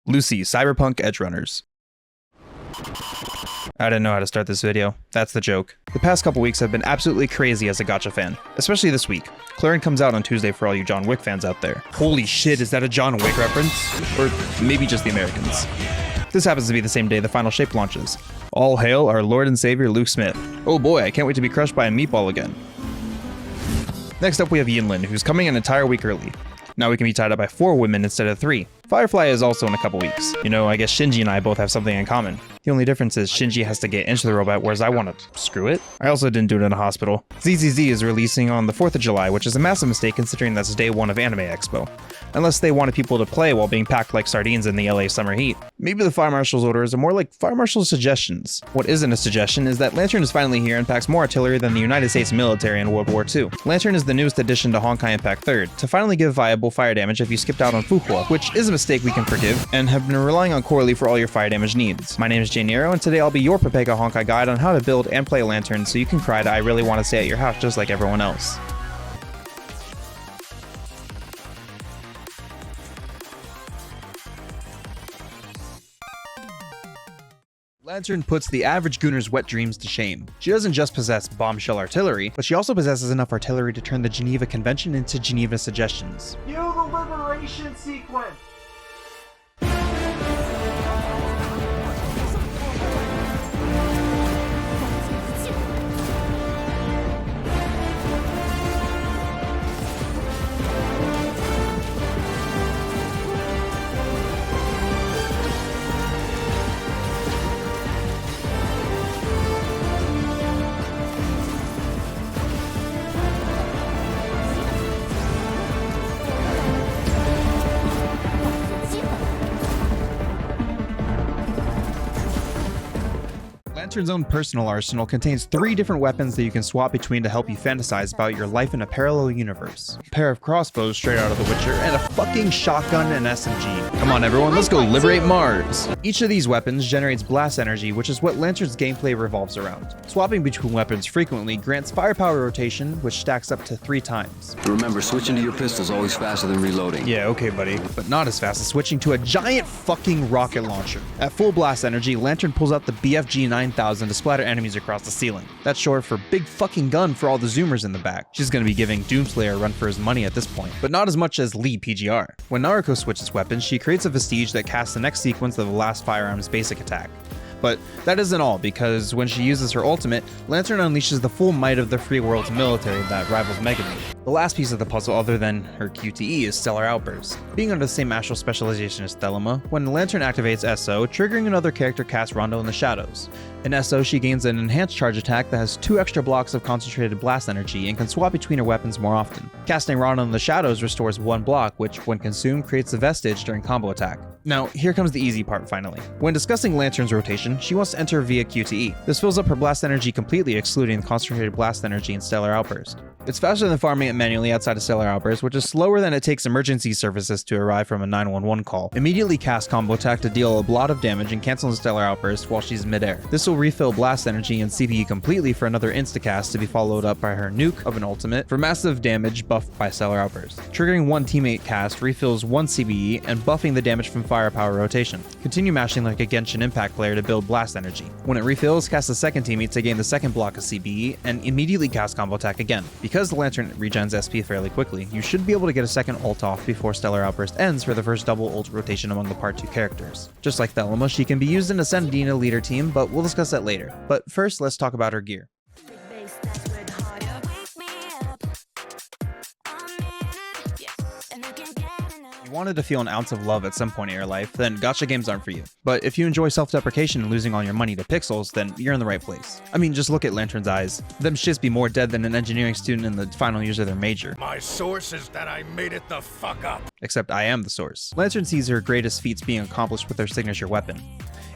Lucy, Cyberpunk Edgerunners. I didn't know how to start this video. That's the joke. The past couple weeks have been absolutely crazy as a gacha fan, especially this week. Clarion comes out on Tuesday for all you John Wick fans out there. Holy shit, is that a John Wick reference? Or maybe just the Americans. This happens to be the same day the final shape launches. All hail our Lord and Savior Luke Smith. Oh boy, I can't wait to be crushed by a meatball again. Next up we have Yinlin, who's coming an entire week early. Now we can be tied up by 4 women instead of 3. Firefly is also in a couple weeks. You know, I guess Shinji and I both have something in common. The only difference is Shinji has to get into the robot, whereas I want to screw it. I also didn't do it in a hospital. ZZZ is releasing on the 4th of July, which is a massive mistake considering that's day 1 of Anime Expo. Unless they wanted people to play while being packed like sardines in the LA summer heat. Maybe the Fire Marshal's orders are more like Fire Marshal's suggestions. What isn't a suggestion is that Lantern is finally here and packs more artillery than the United States military in World War II. Lantern is the newest addition to Honkai Impact 3rd, to finally give viable fire damage if you skipped out on Fuhua, which is a mistake we can forgive, and have been relying on Corley for all your fire damage needs. My name is Jayniro, and today I'll be your Pepega Honkai guide on how to build and play Lantern so you can cry to I really want to stay at your house just like everyone else. Lantern puts the average Gooner's wet dreams to shame. She doesn't just possess bombshell artillery, but she also possesses enough artillery to turn the Geneva Convention into Geneva Suggestions. Cue the liberation sequence! Lantern's own personal arsenal contains 3 different weapons that you can swap between to help you fantasize about your life in a parallel universe. A pair of crossbows straight out of The Witcher, and a fucking shotgun and SMG. Come on everyone, let's go liberate Mars! Each of these weapons generates blast energy, which is what Lantern's gameplay revolves around. Swapping between weapons frequently grants firepower rotation, which stacks up to 3 times. Remember, switching to your pistol's always faster than reloading. Yeah, okay buddy, but not as fast as switching to a giant fucking rocket launcher. At full blast energy, Lantern pulls out the BFG 9000 to splatter enemies across the ceiling. That's short for big fucking gun for all the zoomers in the back. She's gonna be giving Doomslayer a run for his money at this point, but not as much as Lee PGR. When Naruko switches weapons, she creates a Vestige that casts the next sequence of the last firearm's basic attack. But that isn't all, because when she uses her ultimate, Lantern unleashes the full might of the free world's military that rivals Mega Man. The last piece of the puzzle other than her QTE is Stellar Outburst. Being under the same astral specialization as Thelema, when Lantern activates SO, triggering another character casts Rondo in the Shadows. In SO, she gains an enhanced charge attack that has 2 extra blocks of concentrated blast energy and can swap between her weapons more often. Casting Rondo in the Shadows restores 1 block, which when consumed creates a Vestige during combo attack. Now, here comes the easy part finally. When discussing Lantern's rotation, she wants to enter via QTE. This fills up her blast energy completely, excluding the concentrated blast energy in Stellar Outburst. It's faster than farming it manually outside of Stellar Outburst, which is slower than it takes emergency services to arrive from a 911 call. Immediately cast combo attack to deal a lot of damage and cancel the Stellar Outburst while she's midair. This will refill blast energy and CPE completely for another instacast to be followed up by her nuke of an ultimate for massive damage buffed by Stellar Outburst. Triggering 1 teammate cast refills 1 CBE and buffing the damage from firepower rotation. Continue mashing like a Genshin Impact player to build blast energy. When it refills, cast the second teammate to gain the second block of CBE and immediately cast combo attack again. Because the Lantern regens SP fairly quickly, you should be able to get a second ult off before Stellar Outburst ends for the first double ult rotation among the part 2 characters. Just like Thelema, she can be used in a Sendina leader team, but we'll discuss that later. But first, let's talk about her gear. If you wanted to feel an ounce of love at some point in your life, then gacha games aren't for you. But if you enjoy self-deprecation and losing all your money to pixels, then you're in the right place. I mean, just look at Lantern's eyes. Them shits be more dead than an engineering student in the final years of their major. My source is that I made it the fuck up. Except I am the source. Lantern sees her greatest feats being accomplished with her signature weapon.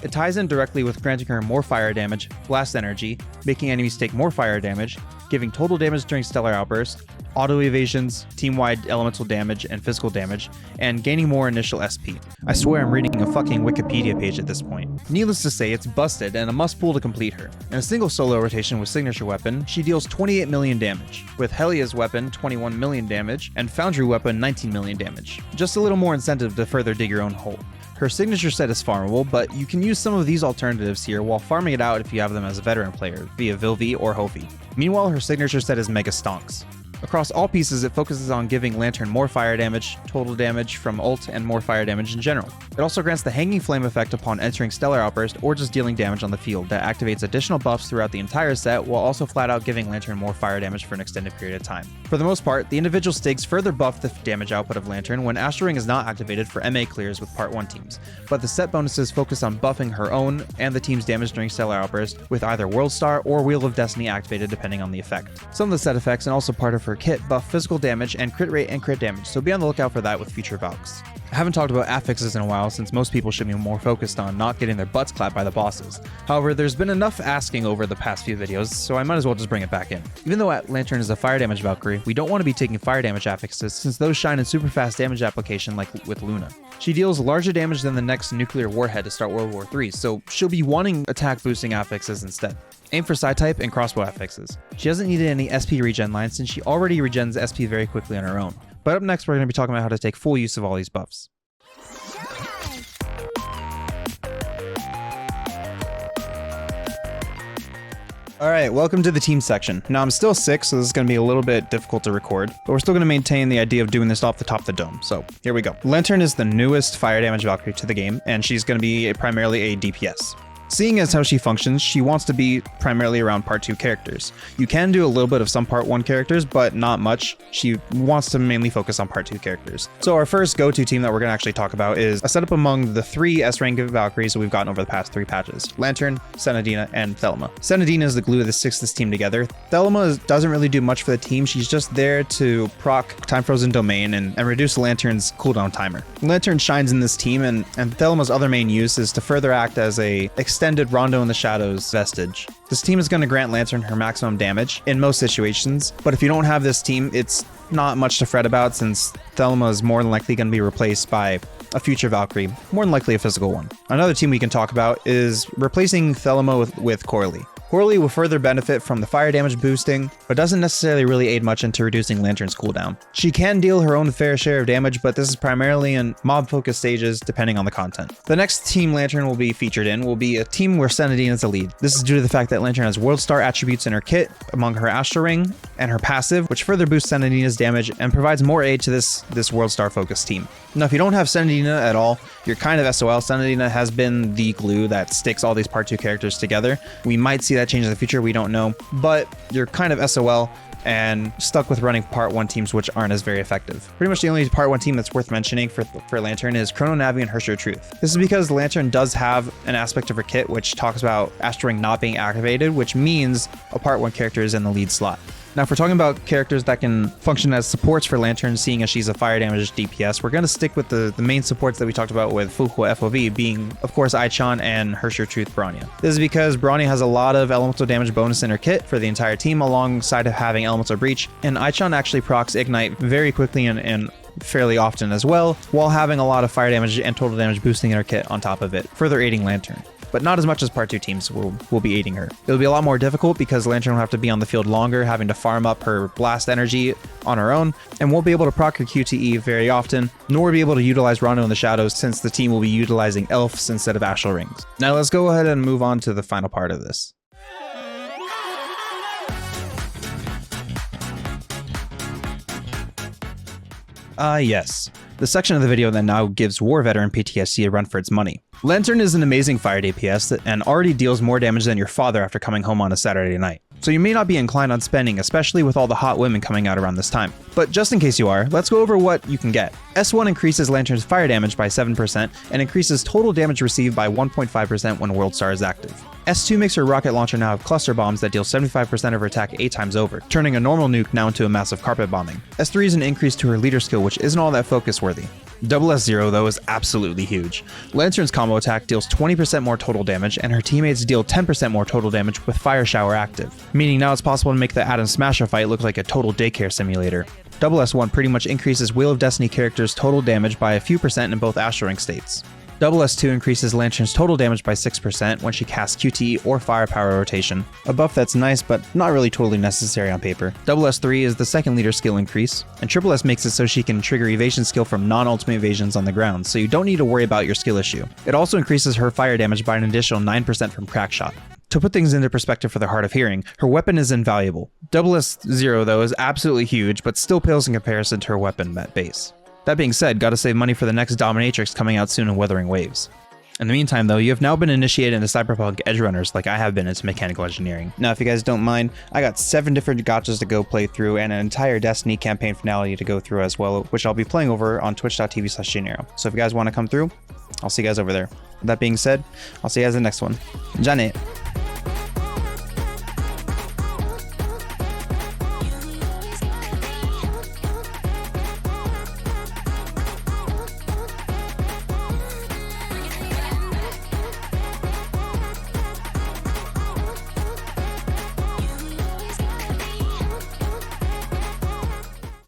It ties in directly with granting her more fire damage, blast energy, making enemies take more fire damage, giving total damage during Stellar Outburst, auto evasions, team-wide elemental damage and physical damage, and gaining more initial SP. I swear I'm reading a fucking Wikipedia page at this point. Needless to say, it's busted and a must-pull to complete her. In a single solo rotation with signature weapon, she deals 28 million damage, with Helia's weapon 21 million damage, and Foundry weapon 19 million damage. Just a little more incentive to further dig your own hole. Her signature set is farmable, but you can use some of these alternatives here while farming it out if you have them as a veteran player, via Vilvi or Hovi. Meanwhile, her signature set is Mega Stonks. Across all pieces, it focuses on giving Lantern more fire damage, total damage from ult, and more fire damage in general. It also grants the Hanging Flame effect upon entering Stellar Outburst or just dealing damage on the field that activates additional buffs throughout the entire set while also flat out giving Lantern more fire damage for an extended period of time. For the most part, the individual stigs further buff the damage output of Lantern when Astral Ring is not activated for MA clears with Part 1 teams, but the set bonuses focus on buffing her own and the team's damage during Stellar Outburst with either World Star or Wheel of Destiny activated depending on the effect. Some of the set effects and also part of her kit buff physical damage and crit rate and crit damage, so be on the lookout for that with future Valks. I haven't talked about affixes in a while since most people should be more focused on not getting their butts clapped by the bosses. However, there's been enough asking over the past few videos, so I might as well just bring it back in. Even though Lantern is a fire damage Valkyrie, we don't want to be taking fire damage affixes since those shine in super fast damage application like with Luna. She deals larger damage than the next nuclear warhead to start World War III, so she'll be wanting attack boosting affixes instead. Aim for side type and crossbow affixes. She hasn't needed any SP regen lines since she already regens SP very quickly on her own. But up next, we're going to be talking about how to take full use of all these buffs. Alright, welcome to the team section. Now I'm still sick, so this is going to be a little bit difficult to record, but we're still going to maintain the idea of doing this off the top of the dome, so here we go. Lantern is the newest fire damage Valkyrie to the game, and she's going to be primarily a DPS. Seeing as how she functions, she wants to be primarily around Part 2 characters. You can do a little bit of some Part 1 characters, but not much. She wants to mainly focus on Part 2 characters. So our first go-to team that we're going to actually talk about is a setup among the 3 S-rank Valkyries that we've gotten over the past 3 patches. Lantern, Senadina, and Thelema. Senadina is the glue that sticks this team together. Thelema doesn't really do much for the team. She's just there to proc Time Frozen Domain and reduce Lantern's cooldown timer. Lantern shines in this team, and Thelema's other main use is to further act as a extended Rondo in the Shadows vestige. This team is going to grant Lantern her maximum damage in most situations, but if you don't have this team, it's not much to fret about since Thelema is more than likely going to be replaced by a future Valkyrie, more than likely a physical one. Another team we can talk about is replacing Thelema with Corley. Corley will further benefit from the fire damage boosting, but doesn't necessarily really aid much into reducing Lantern's cooldown. She can deal her own fair share of damage, but this is primarily in mob-focused stages depending on the content. The next team Lantern will be featured in will be a team where Senadina is the lead. This is due to the fact that Lantern has World Star attributes in her kit among her Astral Ring and her passive, which further boosts Senadina's damage and provides more aid to this World Star focused team. Now, if you don't have Senadina at all, you're kind of SOL. Senadina has been the glue that sticks all these Part 2 characters together. We might see that change in the future, we don't know, but you're kind of SOL and stuck with running Part 1 teams which aren't as very effective. Pretty much the only Part 1 team that's worth mentioning for Lantern is Chrono Navi and Herrscher Truth. This is because Lantern does have an aspect of her kit which talks about Astral Ring not being activated, which means a Part 1 character is in the lead slot. Now, if we're talking about characters that can function as supports for Lantern, seeing as she's a fire damage DPS, we're going to stick with the main supports that we talked about with Fuhua FOV, being, of course, Aichan and Herrscher Truth Bronya. This is because Bronya has a lot of elemental damage bonus in her kit for the entire team, alongside of having elemental breach, and Aichan actually procs Ignite very quickly and fairly often as well, while having a lot of fire damage and total damage boosting in her kit on top of it, further aiding Lantern. But not as much as Part 2 teams will be aiding her. It'll be a lot more difficult because Lantern will have to be on the field longer, having to farm up her blast energy on her own, and won't be able to proc her QTE very often, nor be able to utilize Rondo in the Shadows since the team will be utilizing Elves instead of Astral Rings. Now let's go ahead and move on to the final part of this. Yes. The section of the video that now gives War Veteran PTSD a run for its money. Lantern is an amazing fire DPS and already deals more damage than your father after coming home on a Saturday night. So you may not be inclined on spending, especially with all the hot women coming out around this time. But just in case you are, let's go over what you can get. S1 increases Lantern's fire damage by 7% and increases total damage received by 1.5% when World Star is active. S2 makes her rocket launcher now have cluster bombs that deal 75% of her attack 8 times over, turning a normal nuke now into a massive carpet bombing. S3 is an increase to her leader skill, which isn't all that focus worthy. Double S0 though is absolutely huge. Lantern's combo attack deals 20% more total damage, and her teammates deal 10% more total damage with Fire Shower active, meaning now it's possible to make the Atom Smasher fight look like a total daycare simulator. Double S1 pretty much increases Wheel of Destiny characters' total damage by a few percent in both Astral Ring states. S2 increases Lantern's total damage by 6% when she casts QTE or firepower rotation. A buff that's nice, but not really totally necessary on paper. S3 is the second leader skill increase, and S makes it so she can trigger evasion skill from non-ultimate evasions on the ground, so you don't need to worry about your skill issue. It also increases her fire damage by an additional 9% from Crackshot. To put things into perspective for the Heart of Hearing, her weapon is invaluable. S0 though is absolutely huge, but still pales in comparison to her weapon at base. That being said, gotta save money for the next Dominatrix coming out soon in Weathering Waves. In the meantime though, you have now been initiated into Cyberpunk Edgerunners like I have been into Mechanical Engineering. Now if you guys don't mind, I got 7 different gotchas to go play through and an entire Destiny campaign finale to go through as well, which I'll be playing over on twitch.tv/Jayniro. So if you guys want to come through, I'll see you guys over there. With that being said, I'll see you guys in the next one. Jane.